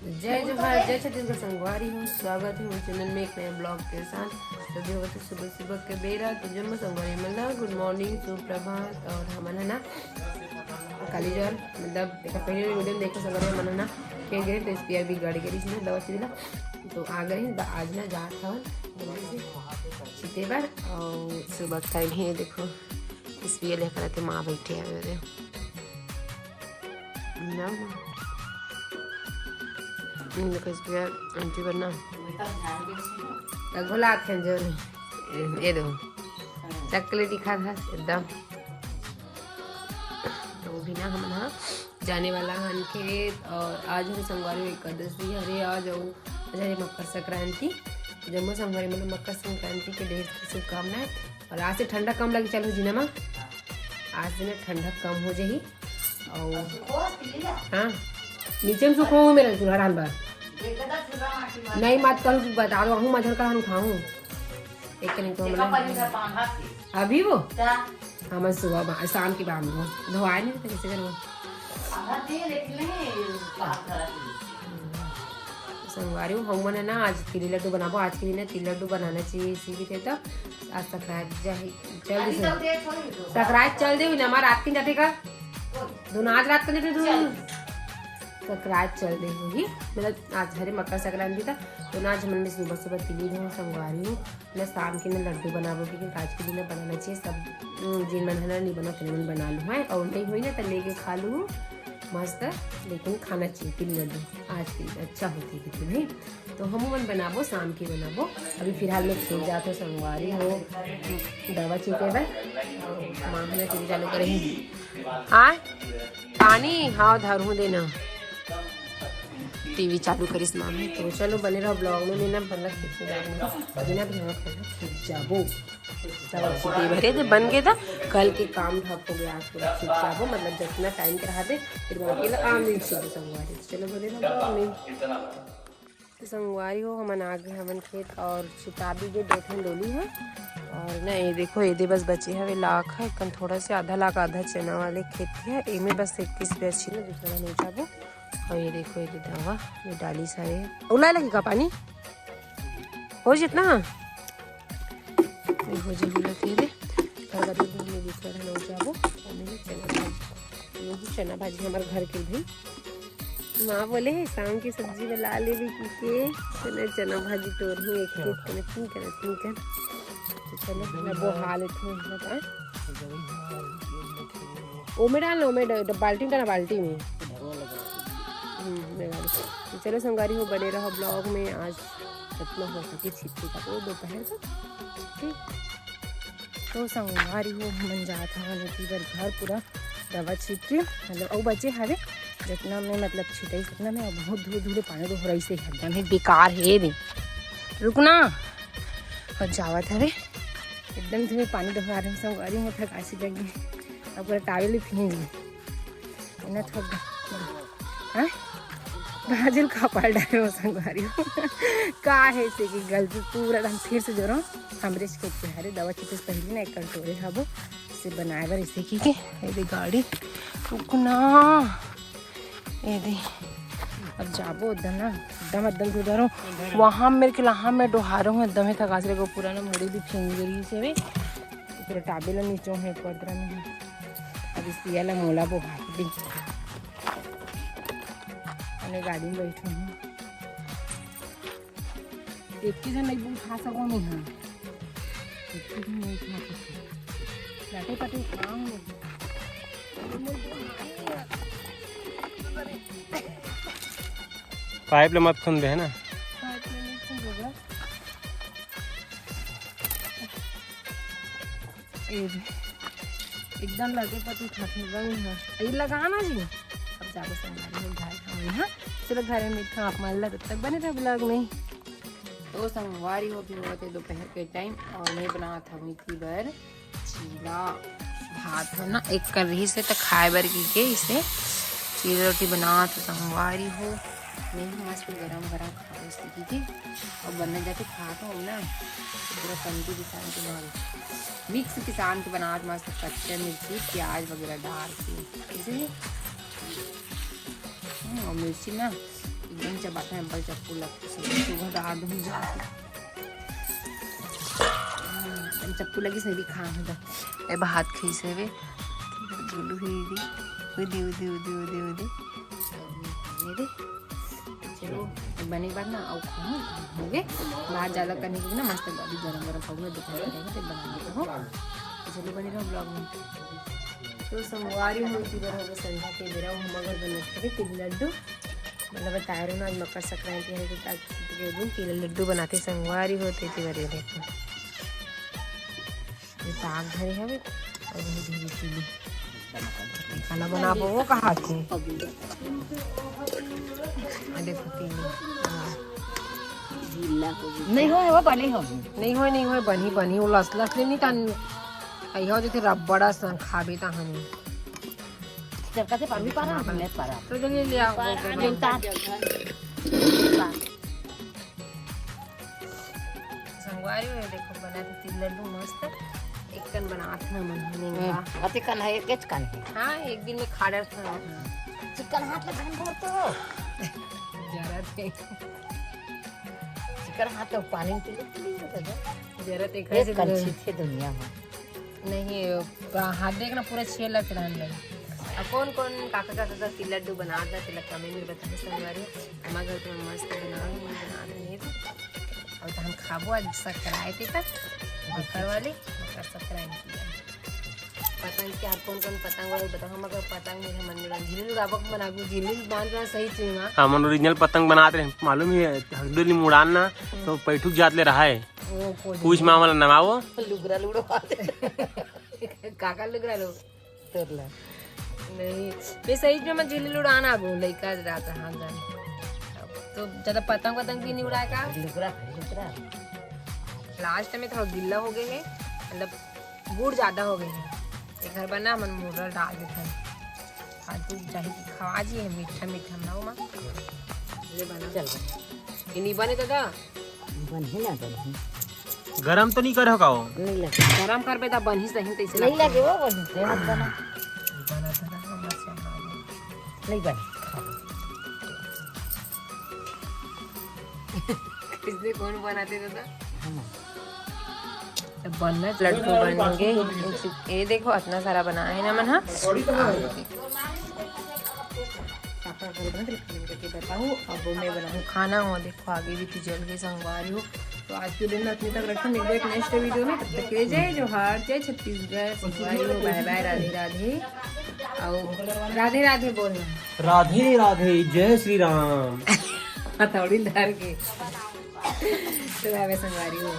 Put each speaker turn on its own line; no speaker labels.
जय जोहार, जय छत्तीसगढ़ संगवारी हूँ। स्वागत है मेरे चैनल में एक नए ब्लॉग के साथ। तो भी होते सुबह सुबह के बेरा तो जम्मू संगवारी मतलब गुड मॉर्निंग सुप्रभात। और हमन है ना काली जल मतलब एक पहले वीडियो देखो संगवारी हमन है ना के गए तो स्पीयर भी गड़ गई इसमें दवा चिला तो आ गए आज ना जा था सीते बार और सुबह टाइम ही देखो स्पीयर लेकर आते माँ बैठे हुए ना आंटी बनना घोला थे जो ये दो चॉकलेट खा था एकदम। तो भी ना हम ना जाने वाला हन खेत और आज हमारे संगवारी एकादशी हरे आज हरे मकर संक्रांति जम्मू संगवारी मतलब मकर संक्रांति के ढेर शुभकामनाएं। और आज से ठंडा कम लगी चलो जीना माँ आज से ना ठंडा कम हो जाएगी। और हाँ नीचे में सुखो मेरा चूल्हा डाल बार नहीं मत कल बता दो हूँ मजर का हम खाऊं एक नहीं तो अभी वो हम सुबह शाम की बाम हो धोआ नहीं तो कैसे करो संगवारी हम है ना आज तिली लड्डू बनाबो। आज के दिन ना तिली लड्डू बनाना चाहिए इसी भी थे तो आज सकरात चल दे ना हमारा रात की जाते का दोनों आज रात का सकरात चल रही होगी मतलब आज हरे मकर संक्रांति था तो ना आज हमने सुबह सुबह तिली हूँ संगवारी हूँ ना शाम के ना लड्डू बनाबो क्योंकि आज के दिन बनाना चाहिए सब जिन मन नहीं बना फिर मन बना लूँ है और नहीं हुई ना तो लेके खा लूँ मस्त लेकिन खाना चाहिए तिली लड्डू आज के दिन अच्छा होती है भाई। तो हम मन बनाबो शाम की बनाबो अभी फिलहाल में खेल जाते संगवारी हो दवा चीते भाई माँ ने टीवी चालू करेंगी हाँ पानी हाँ धरू देना टीवी चालू करिस माँ में। तो चलो बने रहो ब्लॉग में ना बल्ला बिना खींच जाबो भरे थे बन गए था कल के काम ठप हो गया आज पूरा खींच जाबो मतलब जितना टाइम के रहा थे फिर बाकी आम दिन से संगवारी। चलो बने रहो ब्लॉग में संगवारी हो हमन आगे हमन खेत और छिताबी के दो ठन डोली है और ना ये देखो ये बस बचे हवे लाख है कल थोड़ा से आधा लाख आधा चना वाले खेती है इनमें बस 21 पेड़ ना दूसरा नहीं जाबो। और ये देखो ये दवा ये डाली सारे उला लगेगा पानी हो जितना हो जाएगा धीरे दूसरा नहीं जाबो चना भाजी हमारे घर के भाई माँ बोले शाम की सब्जी बना ले भी के चना भाजी तोड़ हूँ एक कर तो चलो मैं वो हाल ओ में डाल लो मैं बाल्टी डाला बाल्टी में तो चलो संगवारी हो बने रहो ब्लॉग में आज जितना हो सके छिपी का तो दोपहर तक ठीक। तो संगवारी हो मन जाता है घर पूरा दवा छिट मतलब और बचे हवे जितना में मतलब छिटाई सकना में बहुत धूल धूल पानी तो हो रही से एकदम ही बेकार है नहीं रुकना और जावत हवे एकदम धूल पानी दबा रहे संगवारी में थक आसी लगी अब पूरा टावल फेंक दी ना थक हाँ बाजल कपाल डाले संगवारी का है से कि गलती पूरा एकदम फिर से जो रहा हमरे खेत पे हरे दवा छिटे से पहले ना एक कटोरे खाबो इसे बनाए बर इसे की के ये गाड़ी रुकना ये दे अब जाबो एकदम गुजारो वहाँ मेरे के लहाँ में डोहारो हूँ एकदम ही थकासरे को पूरा ना मुड़ी भी फेंक गई से वे फिर टाबेला नीचों है पदरा में अब इस पियाला मोला वो भाग दी गाड़ी में बैठे हूँ एक चीज नहीं खा सको नहीं लाटे पटे खाऊंगे
पाइप ले मत खुन दे है ना
एकदम लगे पति खा लगाना जी अब ज़्यादा संगवारी में घर हाँ चलो घर में मीठा आप मान ला तब तक बने रहे ब्लॉग में। तो संगवारी हो भी होते दोपहर के टाइम और मैं बना था मीठी बर चीला भात है ना एक कर रही से तो खाए बर की इसे चीला रोटी बना तो संगवारी हो मैं मस्त गरम खा इसकी थी और बनने जाके खा तो ना पूरा कंदी किसान के माल मिक्स किसान के बना मस्त कच्चा मिर्ची प्याज वगैरह डाल के इसे और मिर्ची ना एकदम चबाता है चप्पू लगता सुबह दाल धुल जाती चप्पू लगी सही खा होता ए भात खी से वे बोलू ही दी उदी उदी उदी उदी उदी दे चलो बने के बाद ना और खाऊं हो गए बाहर ज़्यादा करने के लिए ना मस्त अभी गरम गरम खाऊंगा दुकान करेंगे तो बना लेते हो चलो बने रहो ब्लॉग में। तो सोमवारी होती बार होगा संध्या के बेरा हम अगर बनाते तिल लड्डू मतलब बताया रहा आज मकर संक्रांति है तो दिन तिल लड्डू बनाते सोमवारी होते थी बड़े देखो ये ताक धरे है और धीरे तिली खाना बना वो कहा थे देखो तिली
नहीं हो बनी हो
नहीं हो बनी बनी वो लस लस नहीं तन अयो जैसे रबड़ा सन खाबे ता हनी
जब कहते पानी पारा हमने पारा
तो जल्दी ले आओ संगवारी में देखो बनाते तिल लड्डू मस्त एक कन बनात ना मन हनेगा
अति कन है एक कन है
हां एक दिन में खाड़र था
चिकन हाथ में धन भर तो
जरा थे
चिकन हाथ तो पानी पी
जरा थे
कैसे कंची थे दुनिया में
नहीं हाथ देखना पूरा छह लग रहा है अब कौन कौन काका काका का तिल लड्डू बनाता तिलक कमेंट में बताइए संगवारी हमारे घर पे मस्त बना रहे थे और तो हम खाबो आज सकराए थे तक मकर वाली मकर संक्रांति पतंग के आप कौन कौन पतंग वाले बताओ हम अगर पतंग में मन झिल्ली राबक बनाबू झिल्ली बांध रहा सही चीमा
हम ओरिजिनल पतंग बनाते रहे मालूम ही है हगदुली मुड़ाना तो पैठुक जात ले रहा है पूछ में हमारा नमाओ
लुगरा लुगड़ो
काका लुगरा लो
तरला
नहीं मैं सही में मैं झिल्ली उड़ाना बोल लइका रहता हां जान तो ज्यादा पतंग पतंग भी नहीं उड़ाए का
लुगरा
लास्ट में थोड़ा गिल्ला हो गए हैं मतलब गुड़ ज्यादा हो गई है एक घर बना मन मोटर डाल देता है फालतू चाहिए खवा जी है मीठा मीठा बनाओ मां ये बना
चल
ये नहीं बने दादा
बन ही ना बन
गरम तो नहीं करो काओ
नहीं लगे
गरम कर बेटा बन ही सही तैसे
नहीं लगे वो बन से मत बना
बना था हम से
नहीं बन
किसने कौन बनाते दादा
हम
बनना लड्डू बनेंगे ये देखो इतना सारा बना है ना मन हाँ बताऊँ अब मैं बनाऊँ खाना हो देखो आगे भी जल के संगवारी हो तो आज के दिन इतने तक रखो मिलते एक नेक्स्ट वीडियो में तब तक के जय जोहार जय छत्तीसगढ़ संगवारी हो बाय बाय राधे राधे और राधे राधे बोलना
राधे राधे जय श्री राम
हथौड़ी धर के तो बाय बाय संगवारी हो